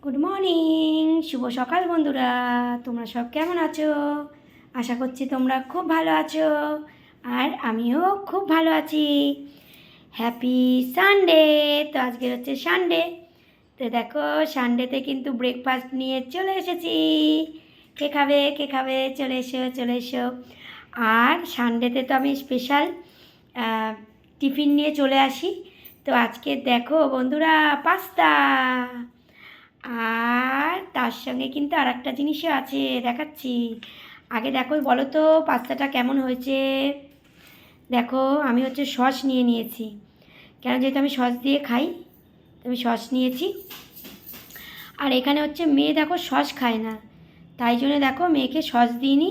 Good morning, শুভ সকাল বন্ধুরা। তোমরা সব কেমন আছো? আশা করছি তোমরা খুব ভালো আছো, আর আমিও খুব ভালো আছি। Happy Sunday. তো আজকে হচ্ছে সানডে। তো দেখো, সানডেতে কিন্তু ব্রেকফাস্ট নিয়ে চলে এসেছি। কে খাবে কে খাবে, চলে এসো চলে এসো। আর সানডেতে তো আমি স্পেশাল টিফিন নিয়ে চলে আসি। তো আজকে দেখো বন্ধুরা, পাস্তা। আর তার সঙ্গে কিন্তু আর একটা জিনিসও আছে, দেখাচ্ছি। আগে দেখো, বলো তো পাস্তাটা কেমন হয়েছে। দেখো, আমি হচ্ছে সস নিয়ে নিয়েছি, কেন যেহেতু আমি সস দিয়ে খাই, তো আমি সস নিয়েছি। আর এখানে হচ্ছে মেয়ে দেখো সস খায় না, তাই জন্য দেখো মেয়েকে সস দিইনি।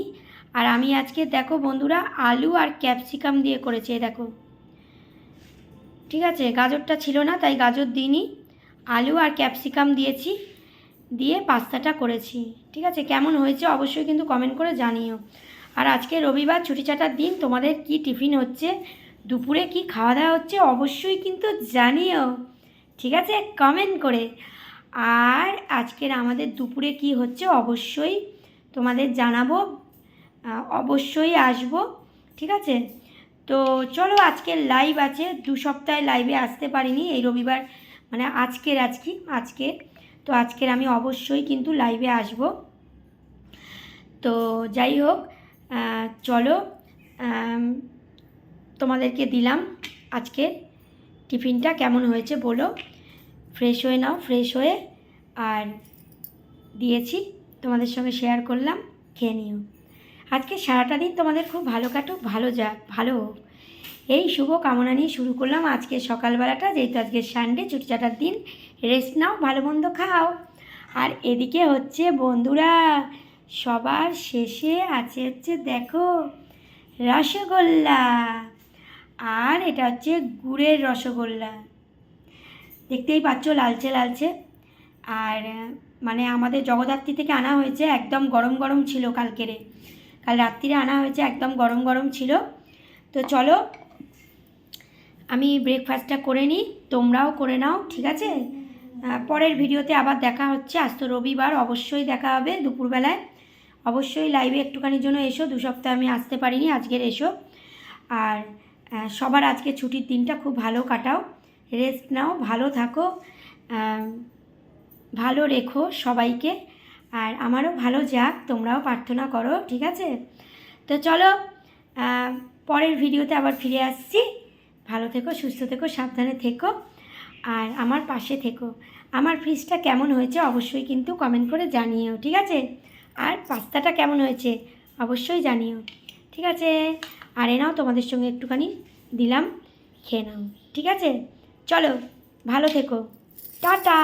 আর আমি আজকে দেখো বন্ধুরা, আলু আর ক্যাপসিকাম দিয়ে করেছি। দেখো, ঠিক আছে, গাজরটা ছিল না তাই গাজর দিইনি, আলু আর ক্যাপসিকাম দিয়েছি, দিয়ে পাস্তাটা করেছি। ঠিক আছে, কেমন হয়েছে অবশ্যই কিন্তু কমেন্ট করে জানিও। আর আজকে রবিবার, ছুটি ছাটার দিন, তোমাদের কি টিফিন হচ্ছে, দুপুরে কি খাওয়া দাওয়া হচ্ছে অবশ্যই কিন্তু জানিও, ঠিক আছে, কমেন্ট করে। আর আজকের আমাদের দুপুরে কি হচ্ছে অবশ্যই তোমাদের জানাবো, অবশ্যই আসবো, ঠিক আছে। তো চলো, আজকের লাইভ আছে, 2 সপ্তাহে লাইভে আসতে পারিনি, এই রবিবার মানে আজকে তো আজকের আমি অবশ্যই কিন্তু লাইভে আসব। তো যাই হোক, চলো, তোমাদেরকে দিলাম আজকে টিফিনটা, কেমন হয়েছে বলো। ফ্রেশ হয়ে নাও, ফ্রেশ হয়ে, আর দিয়েছি, তোমাদের সঙ্গে শেয়ার করলাম, খেয়ে নিও। আজকে সারাটা দিন তোমাদের খুব ভালো কাটুক, ভালো যাক, ভালো হোক, এই শুভ কামনা নিয়ে শুরু করলাম আজকে সকালবেলাটা। যেহেতু আজকে সানডে, ছুটি ছাটার দিন, রেস্ট নাও, ভালো মন্দ খাও। আর এদিকে হচ্ছে বন্ধুরা, সবার শেষে আছে হচ্ছে দেখো রসগোল্লা। আর এটা হচ্ছে গুড়ের রসগোল্লা, দেখতেই পাচ্ছ লালচে লালচে। আর মানে আমাদের জগদ্ধাত্রী থেকে আনা হয়েছে, একদম গরম গরম ছিল, কাল রাত্রিরে আনা হয়েছে, একদম গরম গরম ছিল। তো চলো, আমি ব্রেকফাস্টটা করে নিই, তোমরাও করে নাও, ঠিক আছে। পরের ভিডিওতে আবার দেখা হচ্ছে। আজ তো রবিবার, অবশ্যই দেখা হবে দুপুরবেলায়। অবশ্যই লাইভে একটুখানির জন্য এসো, 2 সপ্তাহ আমি আসতে পারিনি, আজকের এসো। আর সবার আজকে ছুটির দিনটা খুব ভালো কাটাও, রেস্ট নাও, ভালো থাকো, ভালো রেখো সবাইকে। আর আমারও ভালো যাক, তোমরাও প্রার্থনা করো, ঠিক আছে। তো চলো, পরের ভিডিওতে আবার ফিরে আসছি। ভালো থেকো, সুস্থ থেকো, সাবধানে থেকো, আর আমার পাশে থেকো। আমার ফিশটা কেমন হয়েছে অবশ্যই কিন্তু কমেন্ট করে জানিও, ঠিক আছে। আর পাস্তাটা কেমন হয়েছে অবশ্যই জানিও, ঠিক আছে। আর এ নাও, তোমাদের সঙ্গে একটুখানি দিলাম, খেয়ে নাও, ঠিক আছে। চলো, ভালো থেকো, টাটা।